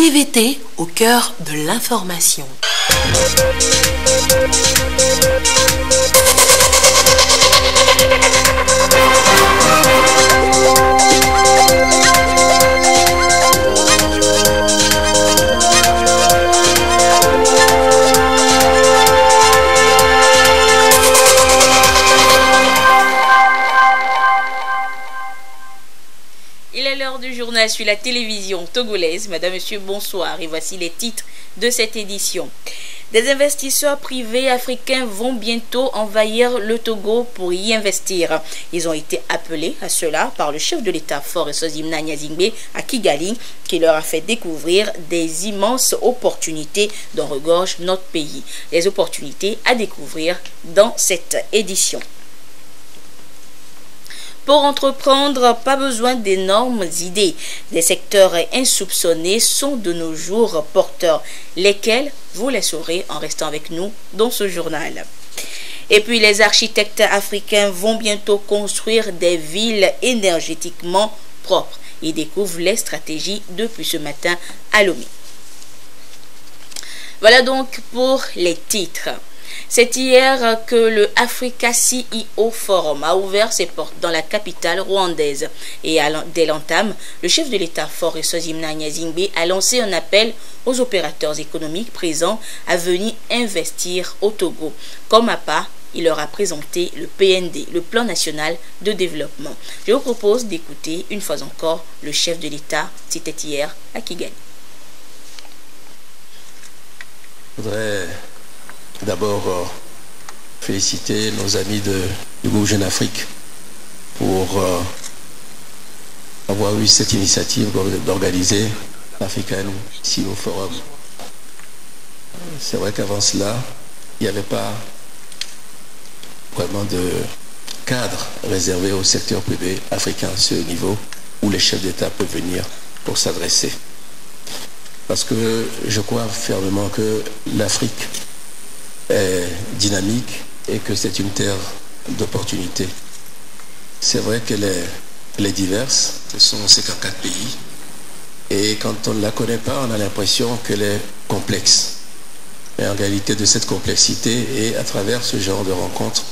TVT au cœur de l'information. Il est l'heure du journal sur la télévision togolaise. Madame, Monsieur, bonsoir. Et voici les titres de cette édition. Des investisseurs privés africains vont bientôt envahir le Togo pour y investir. Ils ont été appelés à cela par le chef de l'État Faure Eswazimna Nyazingbe à Kigali, qui leur a fait découvrir des immenses opportunités dont regorge notre pays. Les opportunités à découvrir dans cette édition. Pour entreprendre, pas besoin d'énormes idées. Des secteurs insoupçonnés sont de nos jours porteurs, lesquels vous les saurez en restant avec nous dans ce journal. Et puis les architectes africains vont bientôt construire des villes énergétiquement propres. Ils découvrent les stratégies depuis ce matin à Lomé. Voilà donc pour les titres. C'est hier que le Africa CEO Forum a ouvert ses portes dans la capitale rwandaise. Et dès l'entame, le chef de l'État Faure Eswazimna Nyazingbe a lancé un appel aux opérateurs économiques présents à venir investir au Togo. Comme appât, il leur a présenté le PND, le Plan National de Développement. Je vous propose d'écouter une fois encore le chef de l'État, c'était hier à Kigali. Je voudrais d'abord féliciter nos amis du groupe Jeune Afrique pour avoir eu cette initiative d'organiser l'African CEO Forum. C'est vrai qu'avant cela, il n'y avait pas vraiment de cadre réservé au secteur privé africain à ce niveau où les chefs d'État peuvent venir pour s'adresser. Parce que je crois fermement que l'Afrique est dynamique et que c'est une terre d'opportunités. C'est vrai qu'elle est diverse, ce sont 54 pays, et quand on ne la connaît pas, on a l'impression qu'elle est complexe. Mais en réalité, de cette complexité, et à travers ce genre de rencontres,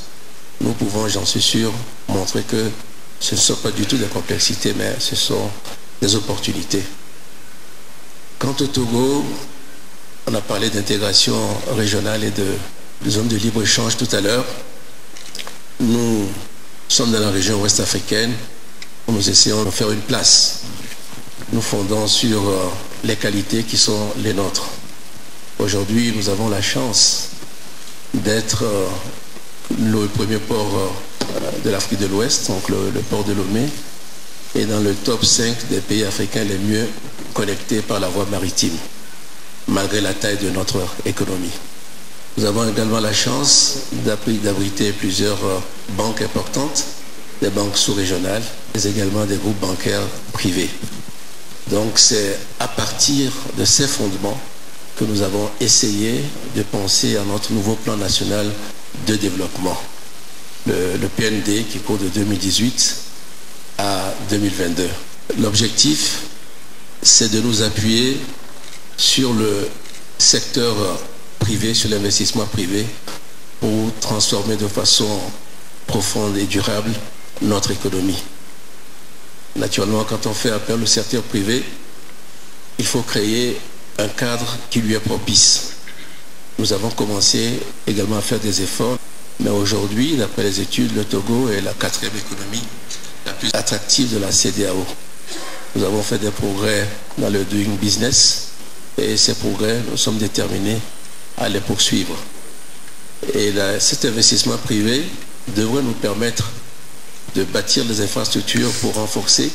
nous pouvons, j'en suis sûr, montrer que ce ne sont pas du tout des complexités, mais ce sont des opportunités. Quant au Togo, on a parlé d'intégration régionale et de zones de libre-échange tout à l'heure. Nous sommes dans la région ouest africaine où nous essayons de faire une place. Nous fondons sur les qualités qui sont les nôtres. Aujourd'hui, nous avons la chance d'être le premier port de l'Afrique de l'Ouest, donc le port de Lomé, et dans le top 5 des pays africains les mieux connectés par la voie maritime, malgré la taille de notre économie. Nous avons également la chance d'abriter plusieurs banques importantes, des banques sous-régionales, mais également des groupes bancaires privés. Donc c'est à partir de ces fondements que nous avons essayé de penser à notre nouveau plan national de développement, le PND qui court de 2018 à 2022. L'objectif, c'est de nous appuyer sur le secteur privé, sur l'investissement privé, pour transformer de façon profonde et durable notre économie. Naturellement, quand on fait appel au secteur privé, il faut créer un cadre qui lui est propice. Nous avons commencé également à faire des efforts, mais aujourd'hui, d'après les études, le Togo est la 4e économie la plus attractive de la CEDEAO. Nous avons fait des progrès dans le doing business et ces progrès, nous sommes déterminés à les poursuivre. Et cet investissement privé devrait nous permettre de bâtir des infrastructures pour renforcer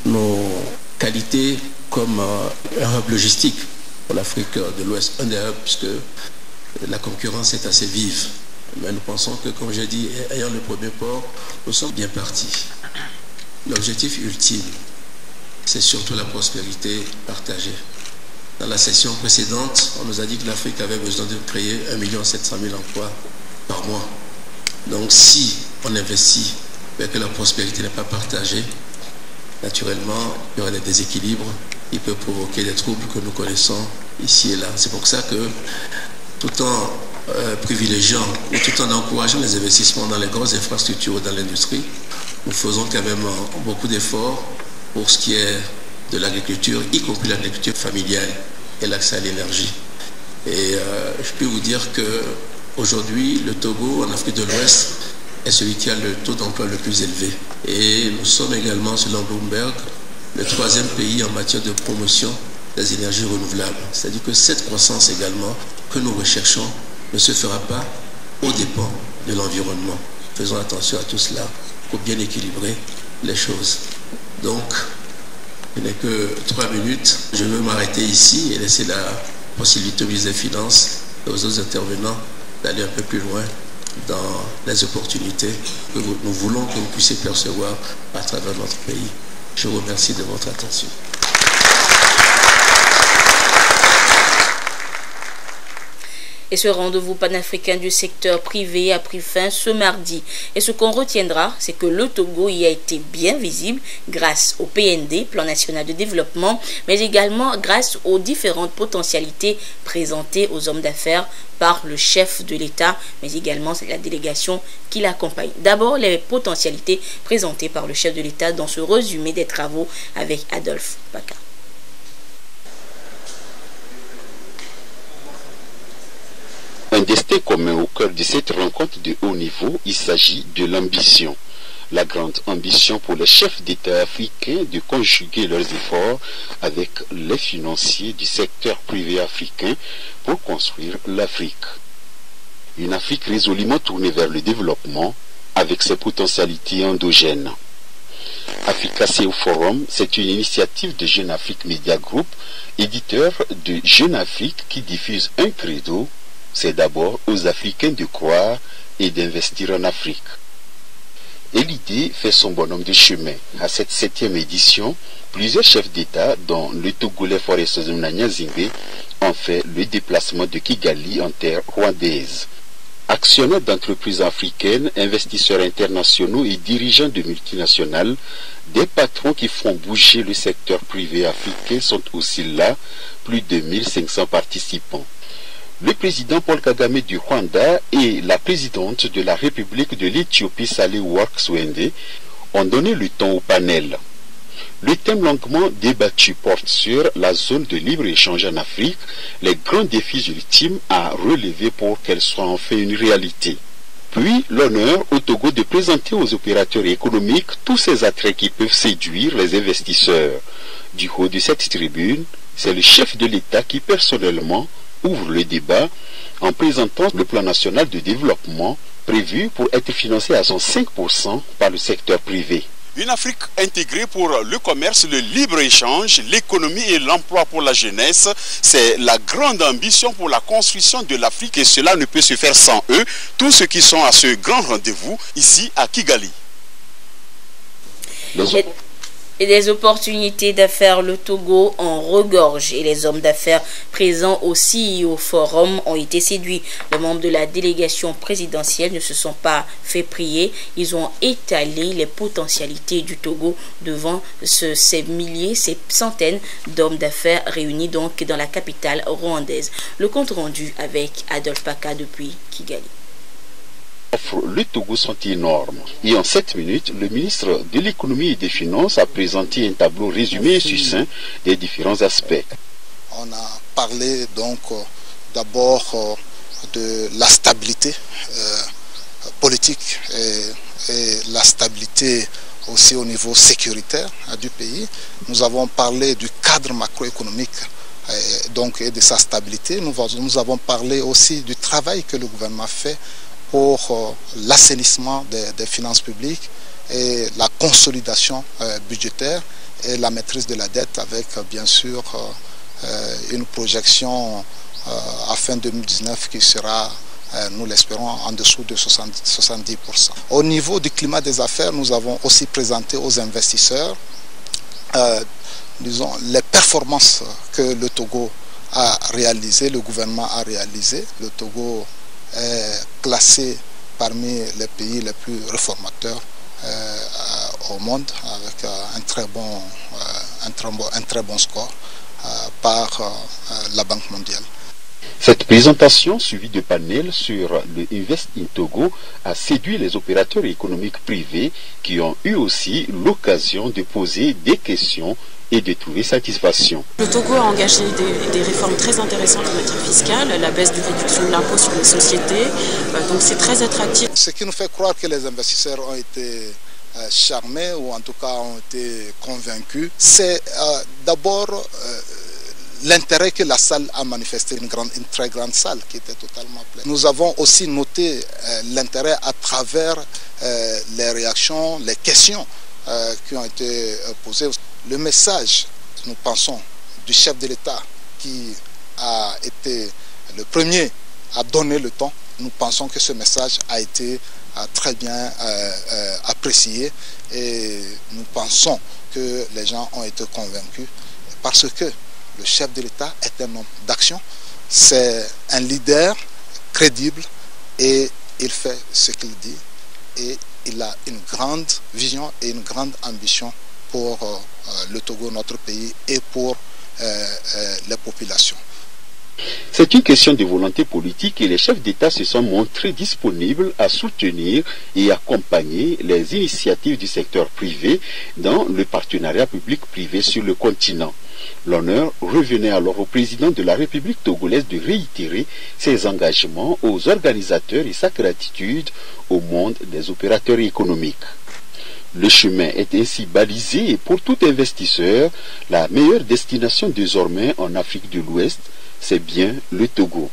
nos qualités comme un hub logistique pour l'Afrique de l'Ouest, un des hubs, puisque la concurrence est assez vive. Mais nous pensons que, comme j'ai dit, ayant le premier port, nous sommes bien partis. L'objectif ultime, c'est surtout la prospérité partagée. Dans la session précédente, on nous a dit que l'Afrique avait besoin de créer 1 700 000 emplois par mois. Donc si on investit mais que la prospérité n'est pas partagée, naturellement, il y aura des déséquilibres il peut provoquer des troubles que nous connaissons ici et là. C'est pour ça que, tout en privilégiant ou tout en encourageant les investissements dans les grosses infrastructures ou dans l'industrie, nous faisons quand même beaucoup d'efforts pour ce qui est de l'agriculture, y compris l'agriculture familiale et l'accès à l'énergie. Et je peux vous dire qu'aujourd'hui, le Togo, en Afrique de l'Ouest, est celui qui a le taux d'emploi le plus élevé. Et nous sommes également, selon Bloomberg, le 3e pays en matière de promotion des énergies renouvelables. C'est-à-dire que cette croissance également que nous recherchons ne se fera pas au dépens de l'environnement. Faisons attention à tout cela pour bien équilibrer les choses. Donc, je n'ai que 3 minutes. Je veux m'arrêter ici et laisser la possibilité aux ministres des Finances et aux autres intervenants d'aller un peu plus loin dans les opportunités que nous voulons que vous puissiez percevoir à travers notre pays. Je vous remercie de votre attention. Et ce rendez-vous panafricain du secteur privé a pris fin ce mardi. Et ce qu'on retiendra, c'est que le Togo y a été bien visible grâce au PND, Plan National de Développement, mais également grâce aux différentes potentialités présentées aux hommes d'affaires par le chef de l'État, mais également la délégation qui l'accompagne. D'abord, les potentialités présentées par le chef de l'État dans ce résumé des travaux avec Adolphe Paka. Un destin commun au cœur de cette rencontre de haut niveau, il s'agit de l'ambition. La grande ambition pour les chefs d'État africains de conjuguer leurs efforts avec les financiers du secteur privé africain pour construire l'Afrique. Une Afrique résolument tournée vers le développement avec ses potentialités endogènes. Africa-CEO Forum, c'est une initiative de Jeune Afrique Media Group, éditeur de Jeune Afrique qui diffuse un credo. C'est d'abord aux Africains de croire et d'investir en Afrique. Et l'idée fait son bonhomme de chemin. À cette 7e édition, plusieurs chefs d'État, dont le Togolais Forest Nyazingue, ont fait le déplacement de Kigali en terre rwandaise. Actionnaires d'entreprises africaines, investisseurs internationaux et dirigeants de multinationales, des patrons qui font bouger le secteur privé africain sont aussi là, plus de 1500 participants. Le président Paul Kagame du Rwanda et la présidente de la République de l'Éthiopie, Sahle-Work Zewde, ont donné le ton au panel. Le thème longuement débattu porte sur la zone de libre-échange en Afrique, les grands défis ultimes à relever pour qu'elle soit enfin une réalité. Puis, l'honneur au Togo de présenter aux opérateurs économiques tous ces attraits qui peuvent séduire les investisseurs. Du haut de cette tribune, c'est le chef de l'État qui personnellement ouvre le débat en présentant le plan national de développement prévu pour être financé à 105% par le secteur privé. Une Afrique intégrée pour le commerce, le libre-échange, l'économie et l'emploi pour la jeunesse, c'est la grande ambition pour la construction de l'Afrique et cela ne peut se faire sans eux, tous ceux qui sont à ce grand rendez-vous ici à Kigali. Et des opportunités d'affaires, le Togo en regorge et les hommes d'affaires présents aussi au forum ont été séduits. Les membres de la délégation présidentielle ne se sont pas fait prier. Ils ont étalé les potentialités du Togo devant ces milliers, ces centaines d'hommes d'affaires réunis donc dans la capitale rwandaise. Le compte rendu avec Adolphe Paka depuis Kigali. Le Togo sont énormes. Et en 7 minutes, le ministre de l'économie et des finances a présenté un tableau résumé et succinct des différents aspects. On a parlé donc d'abord de la stabilité politique et la stabilité aussi au niveau sécuritaire du pays. Nous avons parlé du cadre macroéconomique et de sa stabilité. Nous avons parlé aussi du travail que le gouvernement fait pour l'assainissement des finances publiques et la consolidation budgétaire et la maîtrise de la dette avec bien sûr une projection à fin 2019 qui sera, nous l'espérons, en dessous de 70%. Au niveau du climat des affaires, nous avons aussi présenté aux investisseurs disons, les performances que le Togo a réalisées, le gouvernement a réalisées. Le Togo est classé parmi les pays les plus réformateurs au monde avec un très un très bon score par la Banque mondiale. Cette présentation, suivie de panels sur le Invest in Togo, a séduit les opérateurs économiques privés qui ont eu aussi l'occasion de poser des questions et de trouver satisfaction. Le Togo a engagé des réformes très intéressantes en matière fiscale, la baisse de réduction de l'impôt sur les sociétés, donc c'est très attractif. Ce qui nous fait croire que les investisseurs ont été charmés ou en tout cas ont été convaincus, c'est d'abord l'intérêt que la salle a manifesté, une très grande salle qui était totalement pleine. Nous avons aussi noté l'intérêt à travers les réactions, les questions qui ont été posées. Le message, nous pensons, du chef de l'État qui a été le premier à donner le ton, nous pensons que ce message a été très bien apprécié et nous pensons que les gens ont été convaincus parce que le chef de l'État est un homme d'action, c'est un leader crédible et il fait ce qu'il dit et il a une grande vision et une grande ambition pour le Togo, notre pays, et pour les populations. C'est une question de volonté politique et les chefs d'État se sont montrés disponibles à soutenir et accompagner les initiatives du secteur privé dans le partenariat public-privé sur le continent. L'honneur revenait alors au président de la République togolaise de réitérer ses engagements aux organisateurs et sa gratitude au monde des opérateurs économiques. Le chemin est ainsi balisé et pour tout investisseur, la meilleure destination désormais en Afrique de l'Ouest, c'est bien le Togo.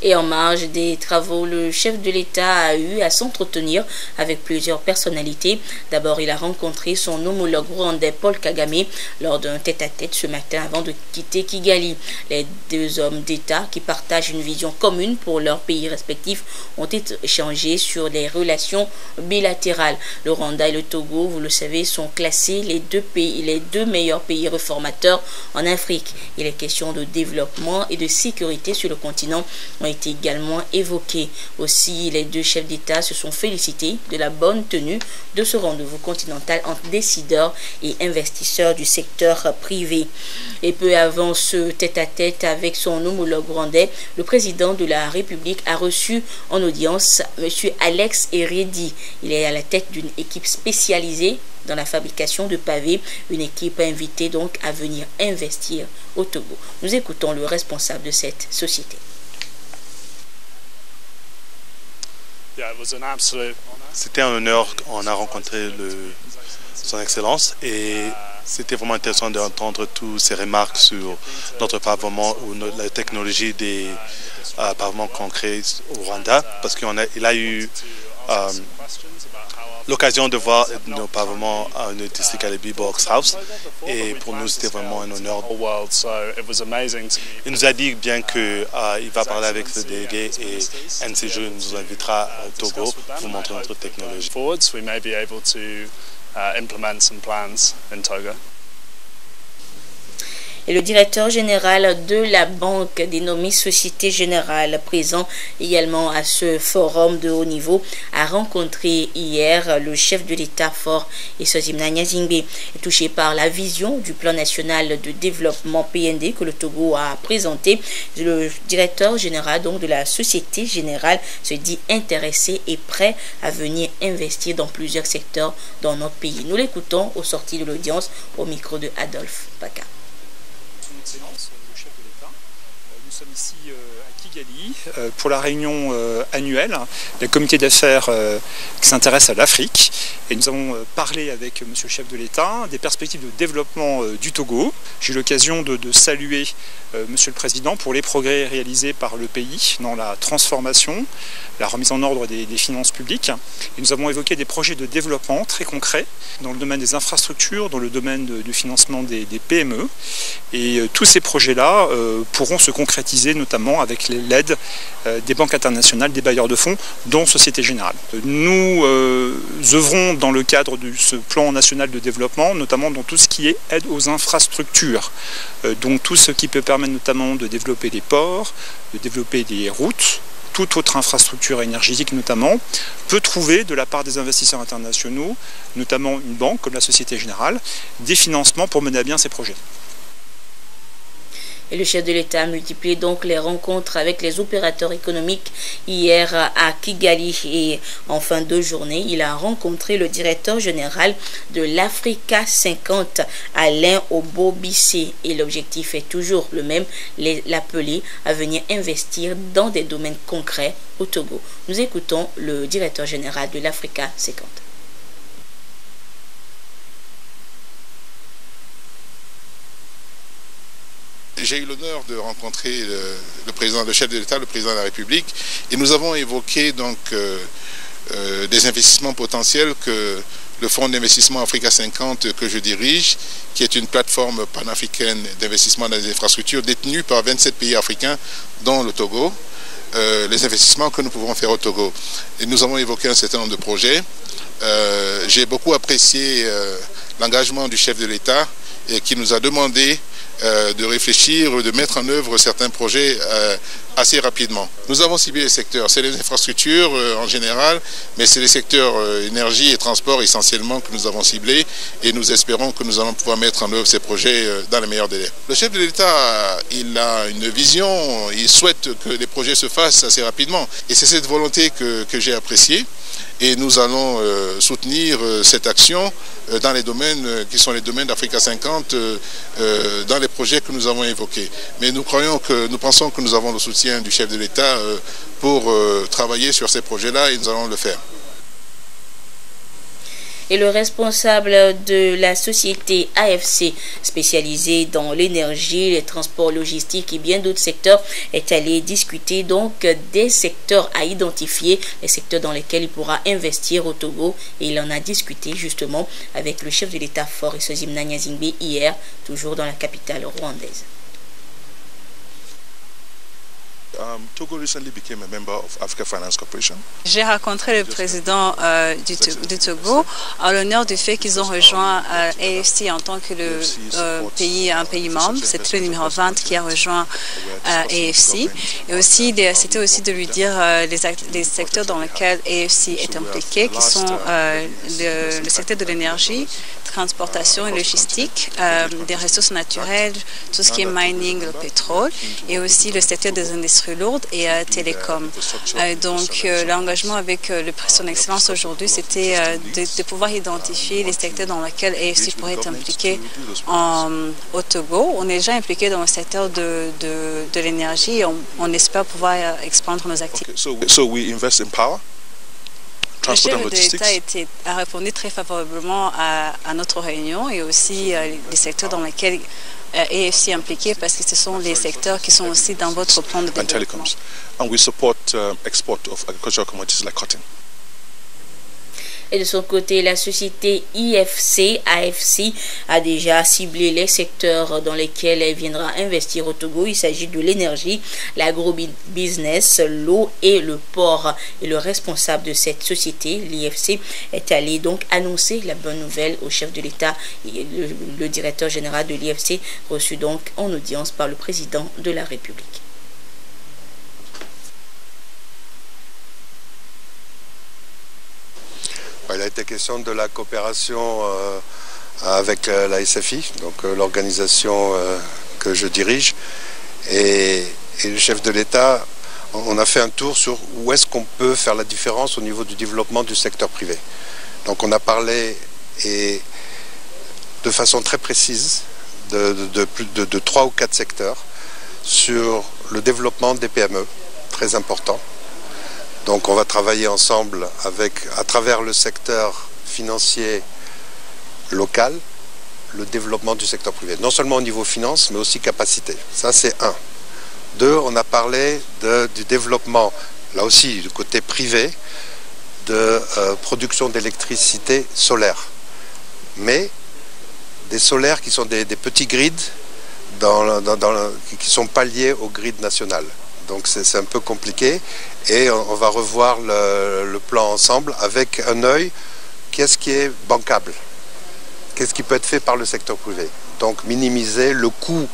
Et en marge des travaux, le chef de l'État a eu à s'entretenir avec plusieurs personnalités. D'abord, il a rencontré son homologue rwandais Paul Kagame lors d'un tête-à-tête ce matin avant de quitter Kigali. Les deux hommes d'État qui partagent une vision commune pour leurs pays respectifs ont échangé sur les relations bilatérales. Le Rwanda et le Togo, vous le savez, sont classés les deux meilleurs pays réformateurs en Afrique. Il est question de développement et de sécurité sur le continent ont été également évoqués. Aussi, les deux chefs d'État se sont félicités de la bonne tenue de ce rendez-vous continental entre décideurs et investisseurs du secteur privé. Et peu avant ce tête-à-tête avec son homologue rwandais, le président de la République a reçu en audience M. Alex Eredi. Il est à la tête d'une équipe spécialisée dans la fabrication de pavés, une équipe invitée donc à venir investir au Togo. Nous écoutons le responsable de cette société. C'était un honneur, on a rencontré son Excellence et c'était vraiment intéressant d'entendre toutes ces remarques sur notre pavement ou la technologie des pavements qu'on crée au Rwanda parce qu'il a eu l'occasion de voir nos pavements à une district à Box House et pour nous c'était vraiment un honneur. Il nous a dit bien qu'il va parler avec le délégué et un de ces jours il nous invitera au Togo pour montrer notre technologie. Et le directeur général de la banque dénommée Société Générale, présent également à ce forum de haut niveau, a rencontré hier le chef de l'État Faure Eswazimana Nyasimbe. Touché par la vision du plan national de développement PND que le Togo a présenté, le directeur général donc de la Société Générale se dit intéressé et prêt à venir investir dans plusieurs secteurs dans notre pays. Nous l'écoutons au sorti de l'audience au micro de Adolphe Baka. Excellence, le chef de l'État. Nous sommes ici à Kigali pour la réunion annuelle des comités d'affaires qui s'intéressent à l'Afrique. Et nous avons parlé avec M. le chef de l'État des perspectives de développement du Togo. J'ai eu l'occasion de saluer M. le Président pour les progrès réalisés par le pays dans la transformation, la remise en ordre des finances publiques. Et nous avons évoqué des projets de développement très concrets dans le domaine des infrastructures, dans le domaine du financement des PME. Et tous ces projets-là pourront se concrétiser notamment avec l'aide des banques internationales, des bailleurs de fonds, dont Société Générale. Nous œuvrons dans le cadre de ce plan national de développement, notamment dans tout ce qui est aide aux infrastructures. Donc tout ce qui peut permettre notamment de développer des ports, de développer des routes, toute autre infrastructure énergétique notamment, peut trouver de la part des investisseurs internationaux, notamment une banque comme la Société Générale, des financements pour mener à bien ces projets. Et le chef de l'État a multiplié donc les rencontres avec les opérateurs économiques hier à Kigali. Et en fin de journée, il a rencontré le directeur général de l'Africa 50, Alain Obobissé. Et l'objectif est toujours le même, l'appeler à venir investir dans des domaines concrets au Togo. Nous écoutons le directeur général de l'Africa 50. J'ai eu l'honneur de rencontrer le chef de l'État, le président de la République, et nous avons évoqué donc des investissements potentiels que le Fonds d'investissement Africa 50 que je dirige, qui est une plateforme panafricaine d'investissement dans les infrastructures détenue par 27 pays africains, dont le Togo, les investissements que nous pouvons faire au Togo. Et nous avons évoqué un certain nombre de projets. J'ai beaucoup apprécié l'engagement du chef de l'État qui nous a demandé de réfléchir, de mettre en œuvre certains projets assez rapidement. Nous avons ciblé les secteurs, c'est les infrastructures en général, mais c'est les secteurs énergie et transport essentiellement que nous avons ciblés et nous espérons que nous allons pouvoir mettre en œuvre ces projets dans les meilleurs délais. Le chef de l'État, il a une vision, il souhaite que les projets se fassent assez rapidement et c'est cette volonté que j'ai appréciée. Et nous allons soutenir cette action dans les domaines qui sont les domaines d'Africa 50, dans les projets que nous avons évoqués. Mais nous pensons que nous avons le soutien du chef de l'État pour travailler sur ces projets-là et nous allons le faire. Et le responsable de la société AFC, spécialisée dans l'énergie, les transports logistiques et bien d'autres secteurs, est allé discuter donc des secteurs à identifier, les secteurs dans lesquels il pourra investir au Togo. Et il en a discuté justement avec le chef de l'État Faure Esozim Nanyazingbe hier, toujours dans la capitale rwandaise. Togo recently became a member of Africa Finance Corporation. J'ai rencontré le président du Togo à l'honneur du fait qu'ils ont rejoint AFC en tant que un pays membre. C'est le numéro 20 qui a rejoint AFC. Et aussi, c'était aussi de lui dire les secteurs dans lesquels AFC est impliqué, qui sont le secteur de l'énergie, transportation et logistique, des ressources naturelles, tout ce qui est mining, le pétrole, et aussi le secteur des industries lourdes et télécom. Donc l'engagement avec son Excellence aujourd'hui, c'était de pouvoir identifier les secteurs dans lesquels AFC pourrait être impliqué au Togo. On est déjà impliqué dans le secteur de l'énergie et on espère pouvoir expandre nos activités. So we invest in power. Le chef de l'État a répondu très favorablement à notre réunion et aussi les secteurs dans lesquels AFC est impliqué parce que ce sont les secteurs qui sont aussi dans votre plan de développement. And we support export of agricultural commodities like cotton. Et de son côté, la société AFC a déjà ciblé les secteurs dans lesquels elle viendra investir au Togo. Il s'agit de l'énergie, l'agrobusiness, l'eau et le port. Et le responsable de cette société, l'IFC, est allé donc annoncer la bonne nouvelle au chef de l'État. Le directeur général de l'IFC reçu donc en audience par le président de la République. Il a été question de la coopération avec la SFI, donc l'organisation que je dirige, et le chef de l'État. On a fait un tour sur où est-ce qu'on peut faire la différence au niveau du développement du secteur privé. Donc on a parlé de façon très précise de 3 ou 4 secteurs sur le développement des PME, très important. Donc on va travailler ensemble à travers le secteur financier local, le développement du secteur privé. Non seulement au niveau finance, mais aussi capacité. Ça c'est 1. 2, on a parlé du développement, là aussi du côté privé, de production d'électricité solaire. Mais des solaires qui sont des petits grids qui ne sont pas liés au grid national. Donc c'est un peu compliqué et on va revoir le plan ensemble avec un œil, qu'est-ce qui est bancable, qu'est-ce qui peut être fait par le secteur privé. Donc minimiser le coût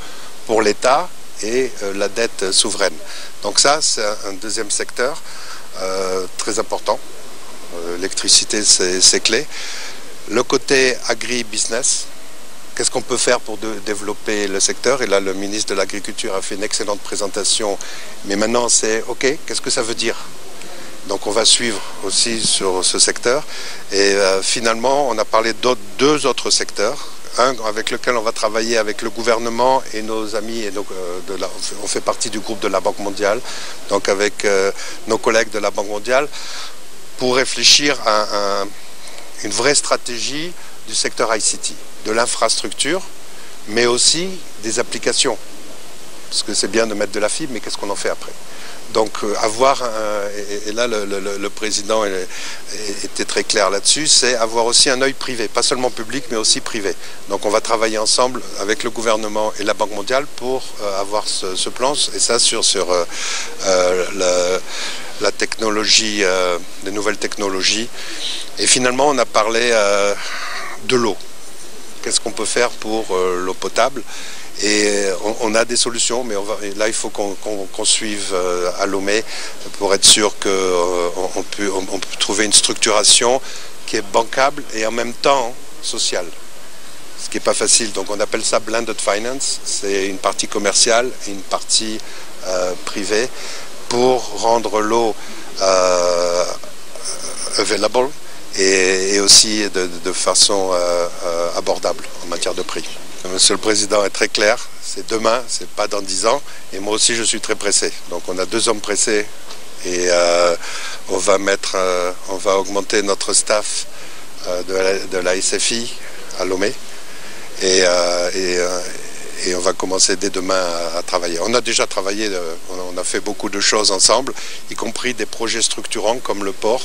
pour l'État et la dette souveraine. Donc ça, c'est un deuxième secteur très important. L'électricité, c'est clé. Le côté agri-business, qu'est-ce qu'on peut faire pour développer le secteur? Et là, le ministre de l'Agriculture a fait une excellente présentation. Mais maintenant, c'est OK, qu'est-ce que ça veut dire? Donc on va suivre aussi sur ce secteur. Et finalement, on a parlé deux autres secteurs. Un avec lequel on va travailler avec le gouvernement et nos amis, et donc, on fait partie du groupe de la Banque mondiale, donc avec nos collègues de la Banque mondiale, pour réfléchir à une vraie stratégie du secteur ICT, de l'infrastructure, mais aussi des applications. Parce que c'est bien de mettre de la fibre, mais qu'est-ce qu'on en fait après? Donc avoir, et là le président était très clair là-dessus, c'est avoir aussi un œil privé, pas seulement public mais aussi privé. Donc on va travailler ensemble avec le gouvernement et la Banque mondiale pour avoir ce plan, et ça sur la technologie, les nouvelles technologies. Et finalement on a parlé de l'eau. Qu'est-ce qu'on peut faire pour l'eau potable? Et on a des solutions, mais là il faut qu'on suive à Lomé pour être sûr qu'on peut trouver une structuration qui est bancable et en même temps sociale. Ce qui n'est pas facile, donc on appelle ça blended finance, c'est une partie commerciale et une partie privée pour rendre l'eau available et aussi de façon abordable en matière de prix. Monsieur le Président est très clair, c'est demain, c'est pas dans 10 ans, et moi aussi je suis très pressé. Donc on a 2 hommes pressés et on va augmenter notre staff de la SFI à Lomé et on va commencer dès demain à travailler. On a déjà travaillé, on a fait beaucoup de choses ensemble, y compris des projets structurants comme le port,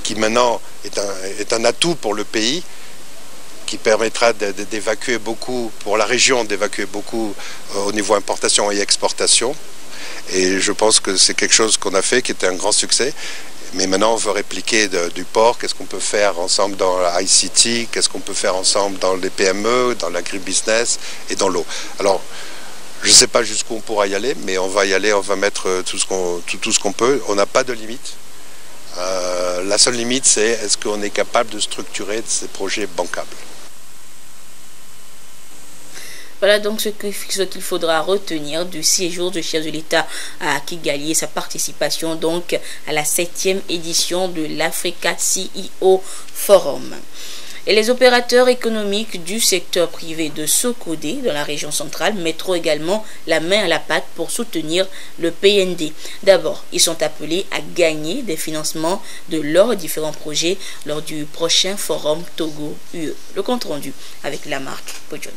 qui maintenant est un atout pour le pays, qui permettra d'évacuer beaucoup, pour la région, d'évacuer beaucoup au niveau importation et exportation. Et je pense que c'est quelque chose qu'on a fait, qui était un grand succès. Mais maintenant, on veut répliquer du port. Qu'est-ce qu'on peut faire ensemble dans la ICT? Qu'est-ce qu'on peut faire ensemble dans les PME, dans l'agribusiness et dans l'eau? Alors, je ne sais pas jusqu'où on pourra y aller, mais on va y aller, on va mettre tout ce qu'on peut. On n'a pas de limite. La seule limite, c'est est-ce qu'on est capable de structurer ces projets bancables? Voilà donc ce qu'il faudra retenir du séjour du chef de l'État à Kigali et sa participation donc à la 7e édition de l'Africa CEO Forum. Et les opérateurs économiques du secteur privé de Sokodé, dans la région centrale, mettront également la main à la pâte pour soutenir le PND. D'abord, ils sont appelés à gagner des financements de leurs différents projets lors du prochain forum Togo-UE. Le compte rendu avec Lamarck Podjon.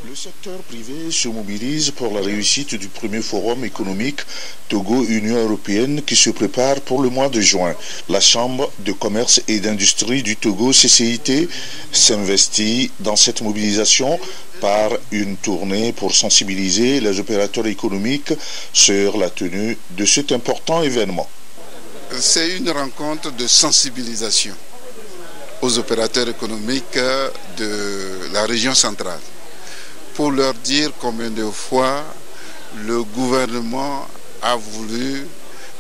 Le secteur privé se mobilise pour la réussite du premier forum économique Togo-Union européenne qui se prépare pour le mois de juin. La Chambre de commerce et d'industrie du Togo, CCIT, s'investit dans cette mobilisation par une tournée pour sensibiliser les opérateurs économiques sur la tenue de cet important événement. C'est une rencontre de sensibilisation aux opérateurs économiques de la région centrale, pour leur dire combien de fois le gouvernement a voulu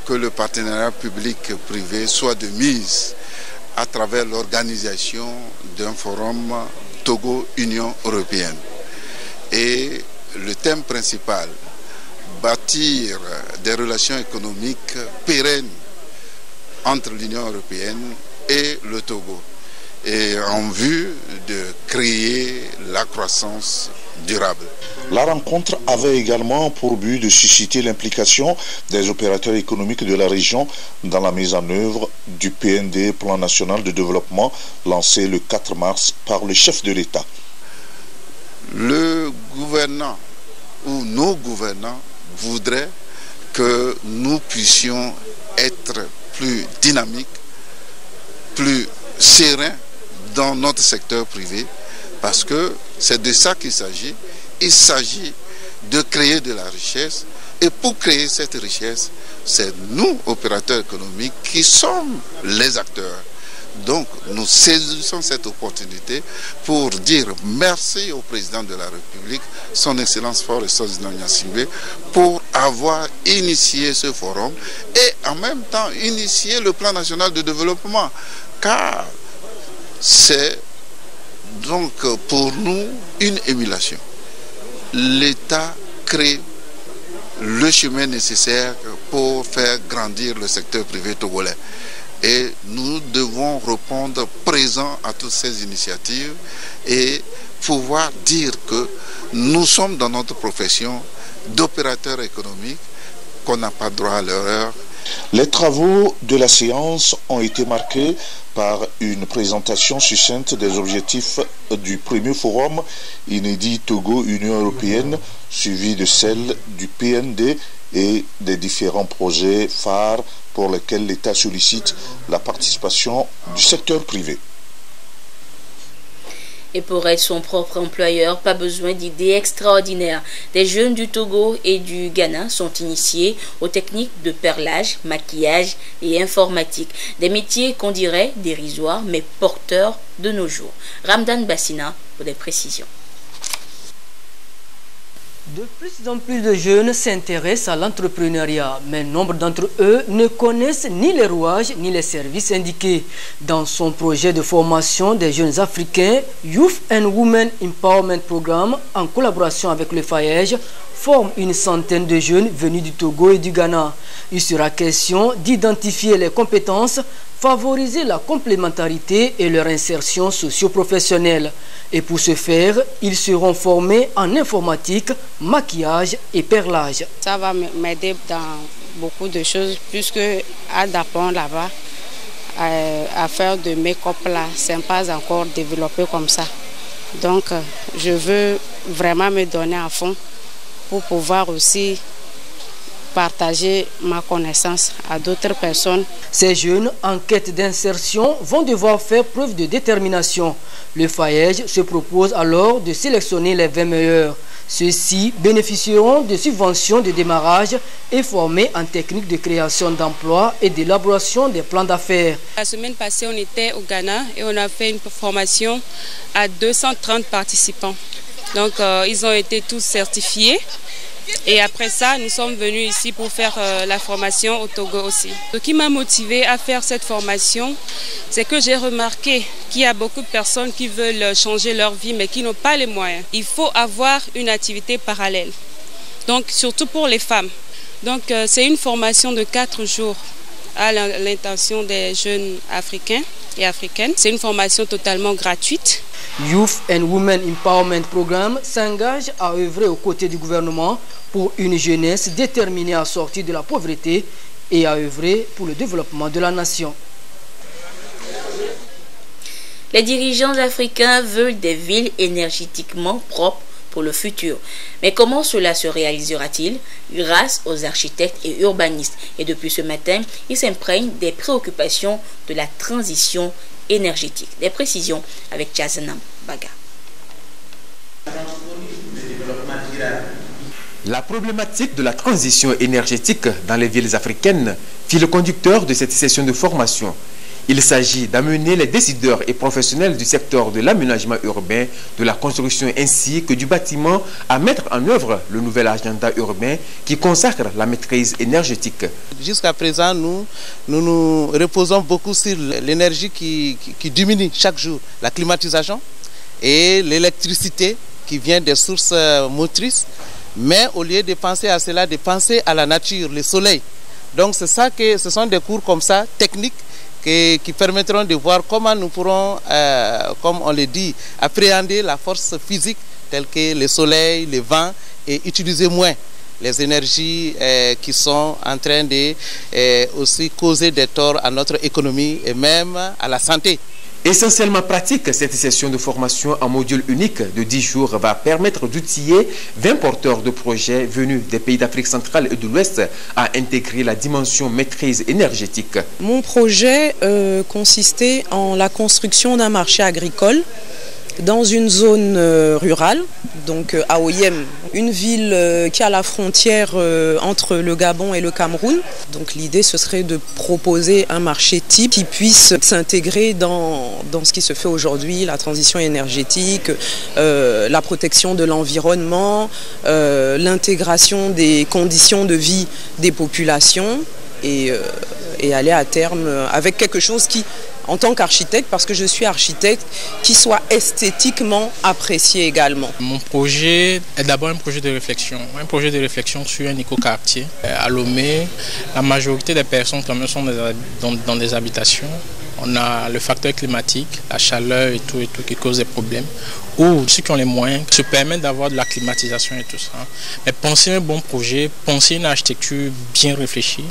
que le partenariat public-privé soit de mise à travers l'organisation d'un forum Togo-Union européenne. Et le thème principal, bâtir des relations économiques pérennes entre l'Union européenne et le Togo, et en vue de créer la croissance durable. La rencontre avait également pour but de susciter l'implication des opérateurs économiques de la région dans la mise en œuvre du PND, Plan national de développement, lancé le 4 mars par le chef de l'État. Le gouvernant ou nos gouvernants voudraient que nous puissions être plus dynamiques, plus sereins dans notre secteur privé, parce que c'est de ça qu'il s'agit. Il s'agit de créer de la richesse, et pour créer cette richesse, c'est nous, opérateurs économiques, qui sommes les acteurs. Donc nous saisissons cette opportunité pour dire merci au président de la République, son Excellence Faure Gnassingbé, pour avoir initié ce forum et en même temps initié le plan national de développement, car c'est donc pour nous une émulation. L'État crée le chemin nécessaire pour faire grandir le secteur privé togolais. Et nous devons répondre présent à toutes ces initiatives et pouvoir dire que nous sommes dans notre profession d'opérateurs économiques, qu'on n'a pas droit à l'erreur. Les travaux de la séance ont été marqués par une présentation succincte des objectifs du premier forum inédit Togo-Union européenne, suivi de celle du PND et des différents projets phares pour lesquels l'État sollicite la participation du secteur privé. Et pour être son propre employeur, pas besoin d'idées extraordinaires. Des jeunes du Togo et du Ghana sont initiés aux techniques de perlage, maquillage et informatique. Des métiers qu'on dirait dérisoires mais porteurs de nos jours. Ramdan Bassina pour des précisions. De plus en plus de jeunes s'intéressent à l'entrepreneuriat, mais nombre d'entre eux ne connaissent ni les rouages ni les services indiqués. Dans son projet de formation des jeunes africains, Youth and Women Empowerment Programme, en collaboration avec le FAEJ, forme une centaine de jeunes venus du Togo et du Ghana. Il sera question d'identifier les compétences, favoriser la complémentarité et leur insertion socio-professionnelle. Et pour ce faire, ils seront formés en informatique, maquillage et perlage. Ça va m'aider dans beaucoup de choses, puisque à d'apprendre là-bas, à faire de make-up là, ce n'est pas encore développé comme ça. Donc, je veux vraiment me donner à fond pour pouvoir aussi partager ma connaissance à d'autres personnes. Ces jeunes en quête d'insertion vont devoir faire preuve de détermination. Le FAEJ se propose alors de sélectionner les 20 meilleurs. Ceux-ci bénéficieront de subventions de démarrage et formés en technique de création d'emplois et d'élaboration des plans d'affaires. La semaine passée, on était au Ghana et on a fait une formation à 230 participants. Donc, ils ont été tous certifiés. Et après ça, nous sommes venus ici pour faire la formation au Togo aussi. Ce qui m'a motivé à faire cette formation, c'est que j'ai remarqué qu'il y a beaucoup de personnes qui veulent changer leur vie mais qui n'ont pas les moyens. Il faut avoir une activité parallèle, donc surtout pour les femmes. Donc c'est une formation de 4 jours à l'intention des jeunes africains et africaines. C'est une formation totalement gratuite. Youth and Women Empowerment Programme s'engage à œuvrer aux côtés du gouvernement pour une jeunesse déterminée à sortir de la pauvreté et à œuvrer pour le développement de la nation. Les dirigeants africains veulent des villes énergétiquement propres pour le futur. Mais comment cela se réalisera-t-il? Grâce aux architectes et urbanistes. Et depuis ce matin, ils s'imprègnent des préoccupations de la transition énergétique. Des précisions avec Chazanam Baga. La problématique de la transition énergétique dans les villes africaines fut le conducteur de cette session de formation. Il s'agit d'amener les décideurs et professionnels du secteur de l'aménagement urbain, de la construction ainsi que du bâtiment à mettre en œuvre le nouvel agenda urbain qui consacre la maîtrise énergétique. Jusqu'à présent, nous reposons beaucoup sur l'énergie qui diminue chaque jour, la climatisation et l'électricité qui vient des sources motrices. Mais au lieu de penser à cela, de penser à la nature, le soleil. Donc c'est ça que ce sont des cours comme ça, techniques, qui permettront de voir comment nous pourrons, comme on le dit, appréhender la force physique telle que le soleil, le vent, et utiliser moins les énergies qui sont en train de aussi causer des torts à notre économie et même à la santé. Essentiellement pratique, cette session de formation en module unique de 10 jours va permettre d'outiller 20 porteurs de projets venus des pays d'Afrique centrale et de l'Ouest à intégrer la dimension maîtrise énergétique. Mon projet consistait en la construction d'un marché agricole dans une zone rurale, donc à Oyem, une ville qui a la frontière entre le Gabon et le Cameroun. Donc l'idée ce serait de proposer un marché type qui puisse s'intégrer dans ce qui se fait aujourd'hui, la transition énergétique, la protection de l'environnement, l'intégration des conditions de vie des populations et aller à terme avec quelque chose qui, en tant qu'architecte, parce que je suis architecte, qui soit esthétiquement apprécié également. Mon projet est d'abord un projet de réflexion sur un écoquartier. À Lomé, la majorité des personnes quand même sont dans des habitations. On a le facteur climatique, la chaleur et tout qui cause des problèmes. Ou ceux qui ont les moyens se permettent d'avoir de la climatisation et tout ça. Mais penser un bon projet, penser une architecture bien réfléchie,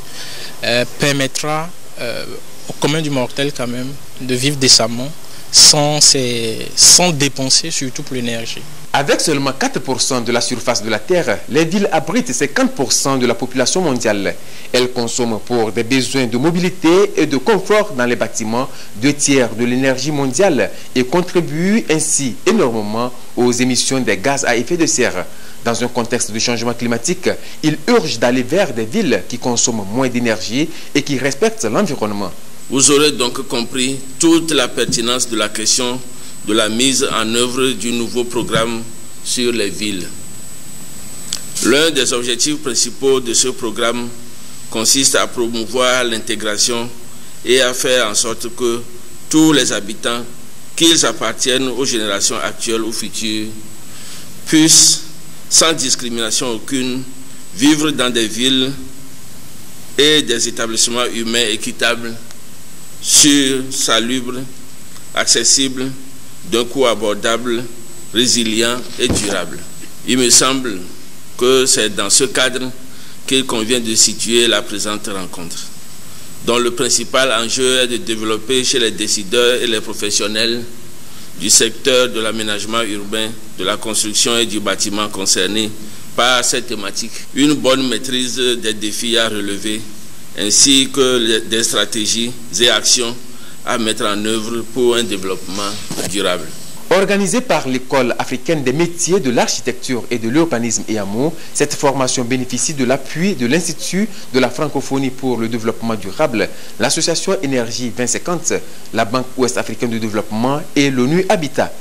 permettra au commun du mortel quand même de vivre décemment sans dépenser, surtout pour l'énergie. Avec seulement 4% de la surface de la Terre, les villes abritent 50% de la population mondiale. Elles consomment pour des besoins de mobilité et de confort dans les bâtiments 2/3 de l'énergie mondiale et contribuent ainsi énormément aux émissions des gaz à effet de serre. Dans un contexte de changement climatique, il urge d'aller vers des villes qui consomment moins d'énergie et qui respectent l'environnement. Vous aurez donc compris toute la pertinence de la question de la mise en œuvre du nouveau programme sur les villes. L'un des objectifs principaux de ce programme consiste à promouvoir l'intégration et à faire en sorte que tous les habitants, qu'ils appartiennent aux générations actuelles ou futures, puissent, sans discrimination aucune, vivre dans des villes et des établissements humains équitables, sûrs, salubres, accessibles, d'un coût abordable, résilient et durable. Il me semble que c'est dans ce cadre qu'il convient de situer la présente rencontre, dont le principal enjeu est de développer chez les décideurs et les professionnels du secteur de l'aménagement urbain, de la construction et du bâtiment concernés par cette thématique une bonne maîtrise des défis à relever, ainsi que des stratégies et actions à mettre en œuvre pour un développement durable. Organisée par l'École africaine des métiers de l'architecture et de l'urbanisme EAMO, cette formation bénéficie de l'appui de l'Institut de la francophonie pour le développement durable, l'Association Énergie 2050, la Banque ouest-africaine de développement et l'ONU Habitat.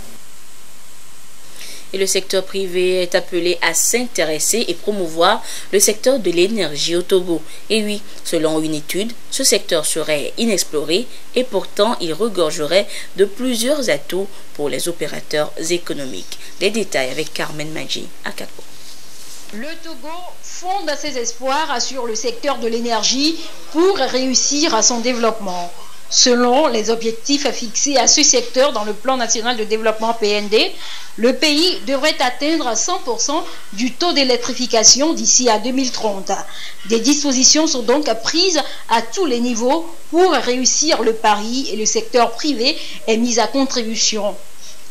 Et le secteur privé est appelé à s'intéresser et promouvoir le secteur de l'énergie au Togo. Et oui, selon une étude, ce secteur serait inexploré et pourtant il regorgerait de plusieurs atouts pour les opérateurs économiques. Les détails avec Carmen Maggi à Capo. Le Togo fonde ses espoirs sur le secteur de l'énergie pour réussir à son développement. Selon les objectifs fixés à ce secteur dans le plan national de développement PND, le pays devrait atteindre 100% du taux d'électrification d'ici à 2030. Des dispositions sont donc prises à tous les niveaux pour réussir le pari et le secteur privé est mis à contribution.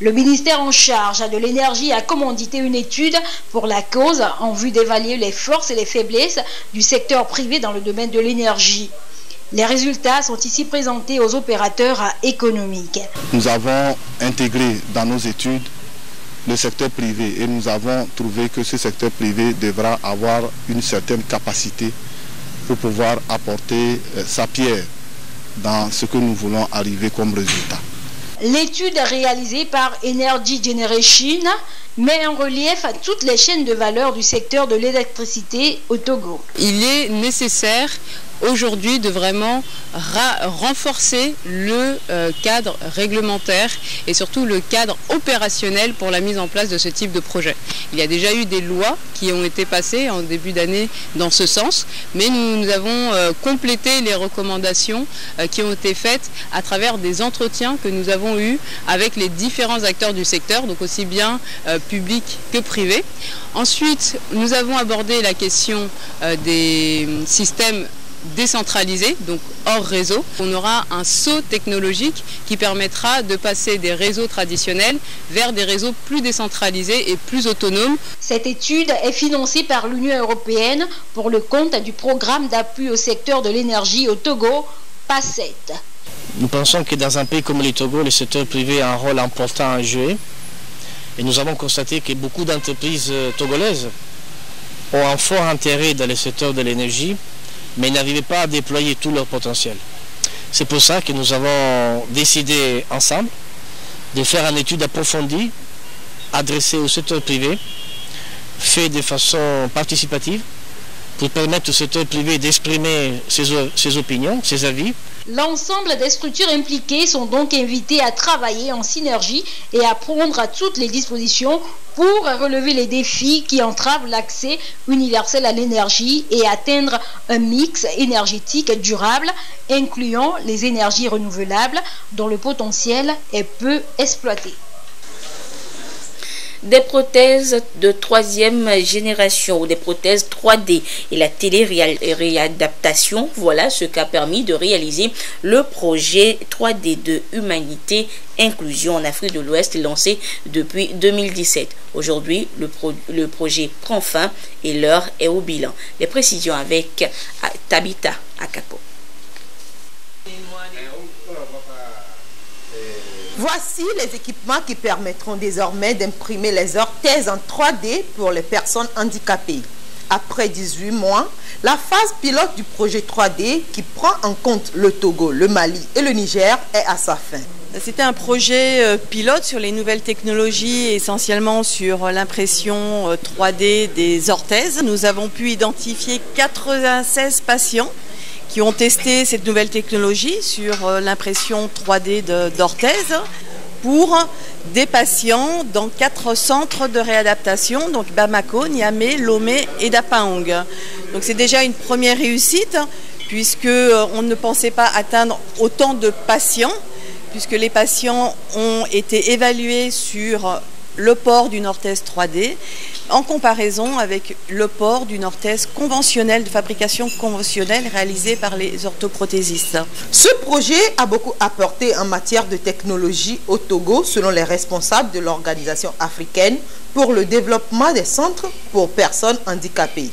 Le ministère en charge de l'énergie a commandité une étude pour la cause en vue d'évaluer les forces et les faiblesses du secteur privé dans le domaine de l'énergie. Les résultats sont ici présentés aux opérateurs économiques. Nous avons intégré dans nos études le secteur privé et nous avons trouvé que ce secteur privé devra avoir une certaine capacité pour pouvoir apporter sa pierre dans ce que nous voulons arriver comme résultat. L'étude réalisée par Energy Generation met en relief toutes les chaînes de valeur du secteur de l'électricité au Togo. Il est nécessaire aujourd'hui de vraiment renforcer le cadre réglementaire et surtout le cadre opérationnel pour la mise en place de ce type de projet. Il y a déjà eu des lois qui ont été passées en début d'année dans ce sens, mais nous avons complété les recommandations qui ont été faites à travers des entretiens que nous avons eus avec les différents acteurs du secteur, donc aussi bien publics que privés. Ensuite, nous avons abordé la question des systèmes décentralisé, donc hors réseau. On aura un saut technologique qui permettra de passer des réseaux traditionnels vers des réseaux plus décentralisés et plus autonomes. Cette étude est financée par l'Union européenne pour le compte du programme d'appui au secteur de l'énergie au Togo, PACET. Nous pensons que dans un pays comme le Togo, le secteur privé a un rôle important à jouer Et nous avons constaté que beaucoup d'entreprises togolaises ont un fort intérêt dans le secteur de l'énergie, mais n'arrivaient pas à déployer tout leur potentiel. C'est pour ça que nous avons décidé ensemble de faire une étude approfondie, adressée au secteur privé, faite de façon participative, pour permettre au secteur privé d'exprimer ses opinions, ses avis. L'ensemble des structures impliquées sont donc invitées à travailler en synergie et à prendre toutes les dispositions pour relever les défis qui entravent l'accès universel à l'énergie et atteindre un mix énergétique durable, incluant les énergies renouvelables dont le potentiel est peu exploité. Des prothèses de 3e génération ou des prothèses 3D et la télé-réadaptation, voilà ce qu'a permis de réaliser le projet 3D de Humanité Inclusion en Afrique de l'Ouest lancé depuis 2017. Aujourd'hui, le projet prend fin et l'heure est au bilan. Les précisions avec Tabitha Akapo. Voici les équipements qui permettront désormais d'imprimer les orthèses en 3D pour les personnes handicapées. Après 18 mois, la phase pilote du projet 3D qui prend en compte le Togo, le Mali et le Niger est à sa fin. C'était un projet pilote sur les nouvelles technologies, essentiellement sur l'impression 3D des orthèses. Nous avons pu identifier 96 patients qui ont testé cette nouvelle technologie sur l'impression 3D d'orthèses pour des patients dans 4 centres de réadaptation, donc Bamako, Niamey, Lomé et Dapahong. Donc c'est déjà une première réussite puisqu'on ne pensait pas atteindre autant de patients, puisque les patients ont été évalués sur le port d'une orthèse 3D en comparaison avec le port d'une orthèse conventionnelle, de fabrication conventionnelle réalisée par les orthoprothésistes. Ce projet a beaucoup apporté en matière de technologie au Togo, selon les responsables de l'Organisation africaine pour le développement des centres pour personnes handicapées.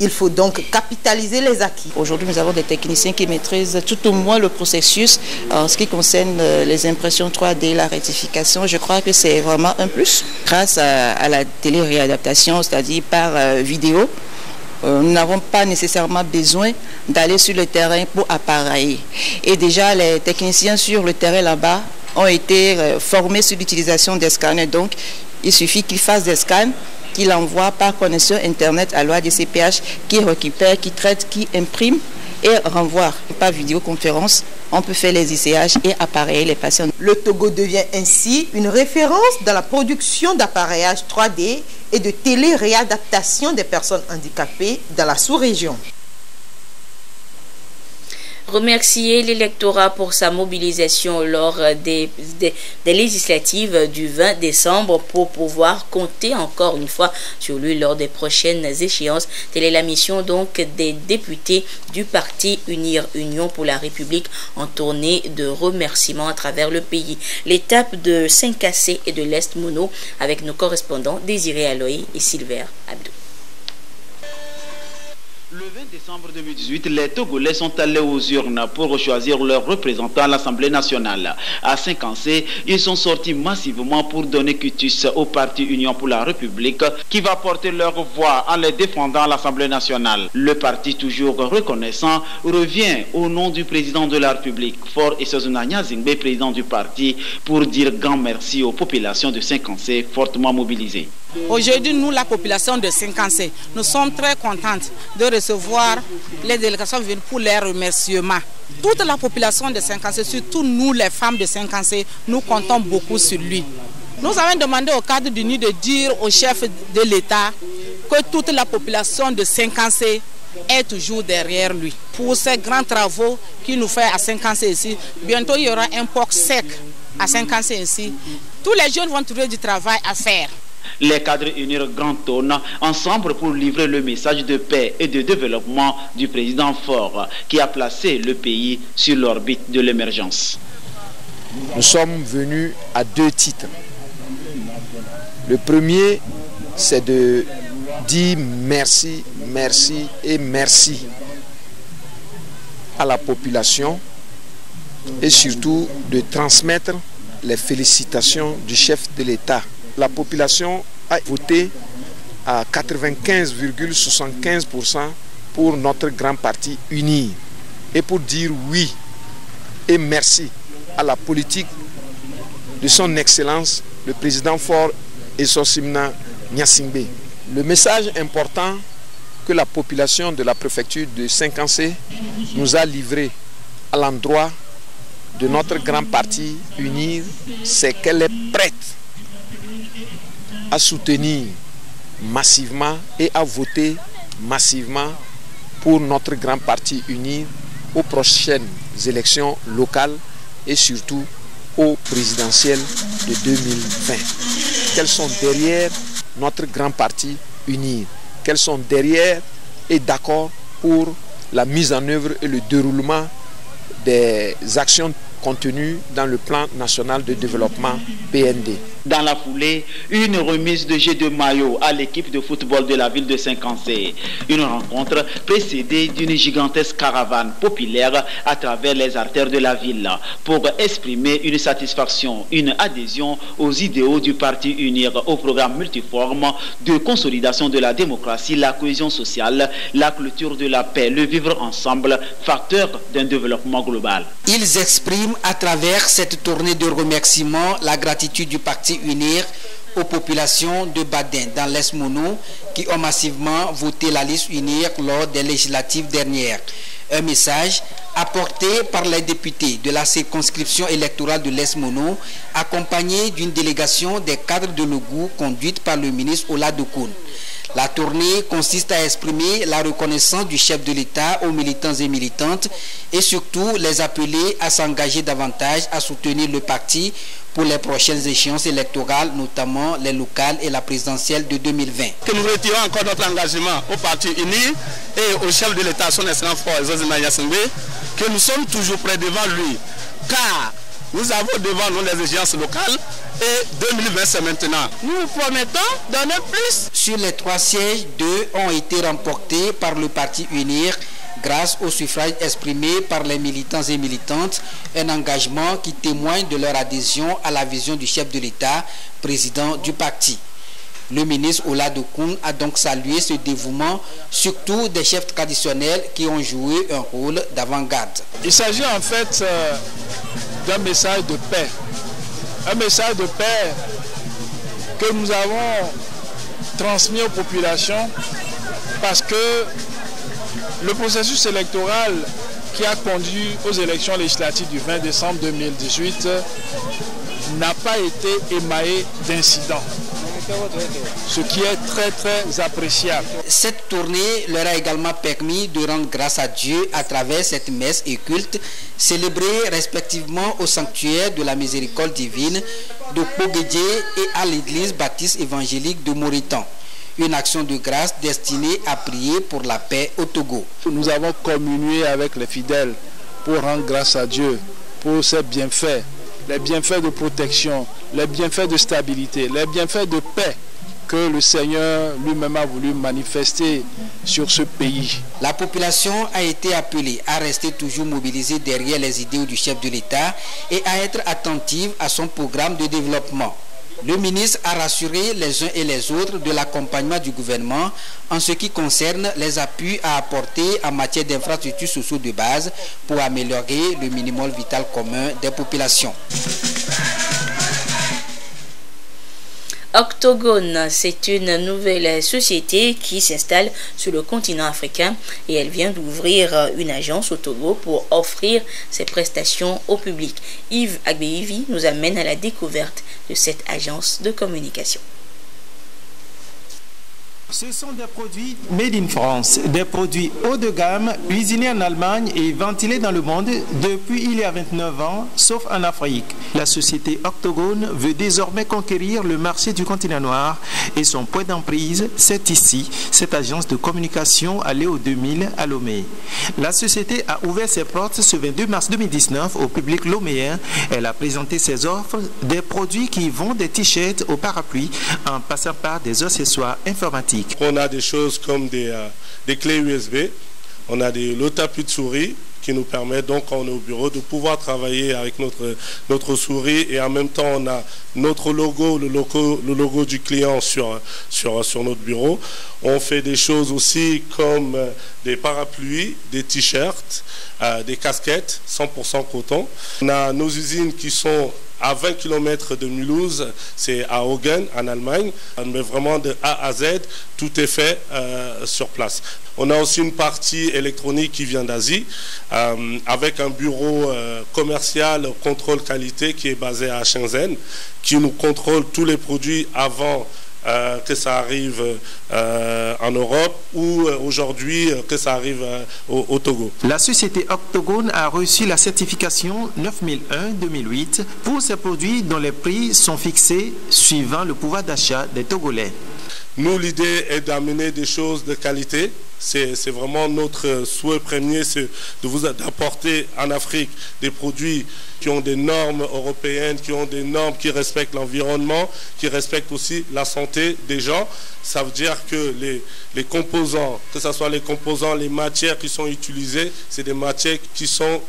Il faut donc capitaliser les acquis. Aujourd'hui, nous avons des techniciens qui maîtrisent tout au moins le processus en ce qui concerne les impressions 3D, la rectification. Je crois que c'est vraiment un plus. Grâce à la télé-réadaptation, c'est-à-dire par vidéo, nous n'avons pas nécessairement besoin d'aller sur le terrain pour appareiller. Et déjà, les techniciens sur le terrain là-bas ont été formés sur l'utilisation des scanners. Donc, il suffit qu'ils fassent des scans, qu'il envoie par connexion Internet à l'OADCPH, qui récupère, qui traite, qui imprime et renvoie. Par vidéoconférence, on peut faire les ICH et appareiller les patients. Le Togo devient ainsi une référence dans la production d'appareillage 3D et de télé-réadaptation des personnes handicapées dans la sous-région. Remercier l'électorat pour sa mobilisation lors des législatives du 20 décembre pour pouvoir compter encore une fois sur lui lors des prochaines échéances. Telle est la mission donc des députés du parti Union pour la République en tournée de remerciements à travers le pays. L'étape de Saint-Cassé et de l'Est Mono avec nos correspondants Désiré Aloï et Silver Abdou. Le 20 décembre 2018, les Togolais sont allés aux urnes pour choisir leurs représentants à l'Assemblée nationale. À Saint-Cassé, ils sont sortis massivement pour donner quitus au parti Union pour la République qui va porter leur voix en les défendant à l'Assemblée nationale. Le parti, toujours reconnaissant, revient au nom du président de la République, Faure Essozuna Zingbe, président du parti, pour dire grand merci aux populations de Saint-Cassé fortement mobilisées. Aujourd'hui, nous, la population de Saint-Cassé, nous sommes très contentes de recevoir les délégations venues pour les remerciements. Toute la population de Saint-Cassé, surtout nous, les femmes de Saint-Cassé, nous comptons beaucoup sur lui. Nous avons demandé au cadre d'Uni de dire au chef de l'État que toute la population de Saint-Cassé est toujours derrière lui. Pour ces grands travaux qu'il nous fait à Saint-Cassé ici, bientôt il y aura un POC sec à Saint-Cassé ici. Tous les jeunes vont trouver du travail à faire. Les cadres unirent grand tonne ensemble pour livrer le message de paix et de développement du président Faure qui a placé le pays sur l'orbite de l'émergence. Nous sommes venus à 2 titres. Le premier, c'est de dire merci, merci et merci à la population et surtout de transmettre les félicitations du chef de l'État la population a voté à 95,75% pour notre grand parti uni. Et pour dire oui et merci à la politique de son Excellence, le président Faure Essosimna Gnassingbé. Le message important que la population de la préfecture de Cinquancé nous a livré à l'endroit de notre grand parti UNIR, c'est qu'elle est prête à soutenir massivement et à voter massivement pour notre grand parti UNIR aux prochaines élections locales et surtout aux présidentielles de 2020. Qu'elles sont derrière notre grand parti UNIR, qu'elles sont derrière et d'accord pour la mise en œuvre et le déroulement des actions contenues dans le plan national de développement PND. Dans la foulée, une remise de jets de maillot à l'équipe de football de la ville de Cinquancé. Une rencontre précédée d'une gigantesque caravane populaire à travers les artères de la ville pour exprimer une satisfaction, une adhésion aux idéaux du parti UNIR, au programme multiforme de consolidation de la démocratie, la cohésion sociale, la culture de la paix, le vivre ensemble, facteur d'un développement global. Ils expriment à travers cette tournée de remerciements la gratitude du parti UNIR aux populations de Badin dans l'Est Mono qui ont massivement voté la liste UNIR lors des législatives dernières. Un message apporté par les députés de la circonscription électorale de l'Est Mono, accompagné d'une délégation des cadres de l'OGU conduite par le ministre Ola Doukoun. La tournée consiste à exprimer la reconnaissance du chef de l'État aux militants et militantes et surtout les appeler à s'engager davantage à soutenir le parti pour les prochaines échéances électorales, notamment les locales et la présidentielle de 2020. Que nous retirons encore notre engagement au parti uni et au chef de l'État, son excellence Faure Essosimna Gnassingbé, que nous sommes toujours prêts devant lui, car nous avons devant nous les échéances locales et 2020 c'est maintenant. Nous vous promettons donner plus. Sur les 3 sièges, 2 ont été remportés par le parti UNIR grâce au suffrage exprimé par les militants et militantes, un engagement qui témoigne de leur adhésion à la vision du chef de l'État, président du parti. Le ministre Ola Doukoun a donc salué ce dévouement, surtout des chefs traditionnels qui ont joué un rôle d'avant-garde. Il s'agit en fait d'un message de paix. Un message de paix que nous avons transmis aux populations parce que le processus électoral qui a conduit aux élections législatives du 20 décembre 2018 n'a pas été émaillé d'incidents, ce qui est très appréciable. Cette tournée leur a également permis de rendre grâce à Dieu à travers cette messe et culte célébrés respectivement au sanctuaire de la miséricorde divine de Poguedje et à l'église baptiste évangélique de Moritan. Une action de grâce destinée à prier pour la paix au Togo. Nous avons communié avec les fidèles pour rendre grâce à Dieu pour ses bienfaits, les bienfaits de protection, les bienfaits de stabilité, les bienfaits de paix que le Seigneur lui-même a voulu manifester sur ce pays. La population a été appelée à rester toujours mobilisée derrière les idéaux du chef de l'État et à être attentive à son programme de développement. Le ministre a rassuré les uns et les autres de l'accompagnement du gouvernement en ce qui concerne les appuis à apporter en matière d'infrastructures sociaux de base pour améliorer le minimum vital commun des populations. Octogone, c'est une nouvelle société qui s'installe sur le continent africain et elle vient d'ouvrir une agence au Togo pour offrir ses prestations au public. Yves Agbeivi nous amène à la découverte de cette agence de communication. Ce sont des produits made in France, des produits haut de gamme, cuisinés en Allemagne et ventilés dans le monde depuis il y a 29 ans, sauf en Afrique. La société Octogone veut désormais conquérir le marché du continent noir et son point d'emprise, c'est ici, cette agence de communication à Léo 2000 à Lomé. La société a ouvert ses portes ce 22 mars 2019 au public loméen. Elle a présenté ses offres, des produits qui vont des t-shirts au parapluie en passant par des accessoires informatiques. On a des choses comme des clés USB, on a des tapis de souris, qui nous permet donc, quand on est au bureau, de pouvoir travailler avec notre souris, et en même temps on a notre logo, le logo du client sur notre bureau. On fait des choses aussi comme des parapluies, des t-shirts, des casquettes 100% coton. On a nos usines qui sont à 20 km de Mulhouse, c'est à Hagen, en Allemagne. Mais vraiment de A à Z, tout est fait sur place. On a aussi une partie électronique qui vient d'Asie, avec un bureau commercial contrôle qualité qui est basé à Shenzhen, qui nous contrôle tous les produits avant que ça arrive en Europe, ou aujourd'hui que ça arrive au Togo. La société Octogone a reçu la certification 9001-2008 pour ses produits dont les prix sont fixés suivant le pouvoir d'achat des Togolais. Nous, l'idée est d'amener des choses de qualité. C'est vraiment notre souhait premier, c'est d'apporter en Afrique des produits qui ont des normes européennes, qui ont des normes qui respectent l'environnement, qui respectent aussi la santé des gens. Ça veut dire que les composants, que ce soit les composants, les matières qui sont utilisées, c'est des matières qui sont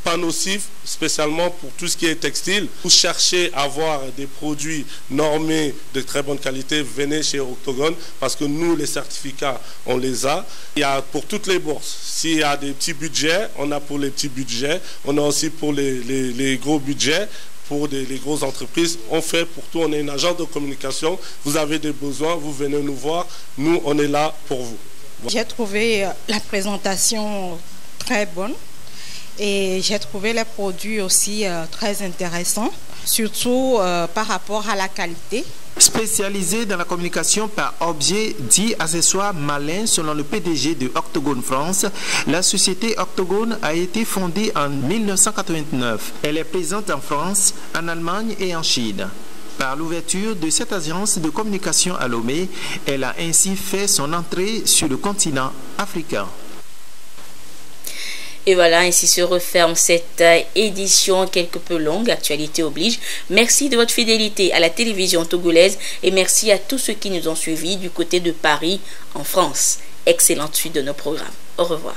pas nocifs, spécialement pour tout ce qui est textile. Vous cherchez à avoir des produits normés de très bonne qualité, venez chez Octogone, parce que nous, les certificats, on les a. Il y a pour toutes les bourses. S'il y a des petits budgets, on a pour les petits budgets. On a aussi pour les gros budgets. Pour les grosses entreprises, on fait pour tout. On est une agence de communication. Vous avez des besoins, vous venez nous voir. Nous, on est là pour vous. J'ai trouvé la présentation très bonne. Et j'ai trouvé les produits aussi très intéressants, surtout par rapport à la qualité. Spécialisée dans la communication par objet dit accessoires malins selon le PDG de Octogone France, la société Octogone a été fondée en 1989. Elle est présente en France, en Allemagne et en Chine. Par l'ouverture de cette agence de communication à Lomé, elle a ainsi fait son entrée sur le continent africain. Et voilà, ainsi se referme cette édition quelque peu longue, actualité oblige. Merci de votre fidélité à la télévision togolaise et merci à tous ceux qui nous ont suivis du côté de Paris, en France. Excellente suite de nos programmes. Au revoir.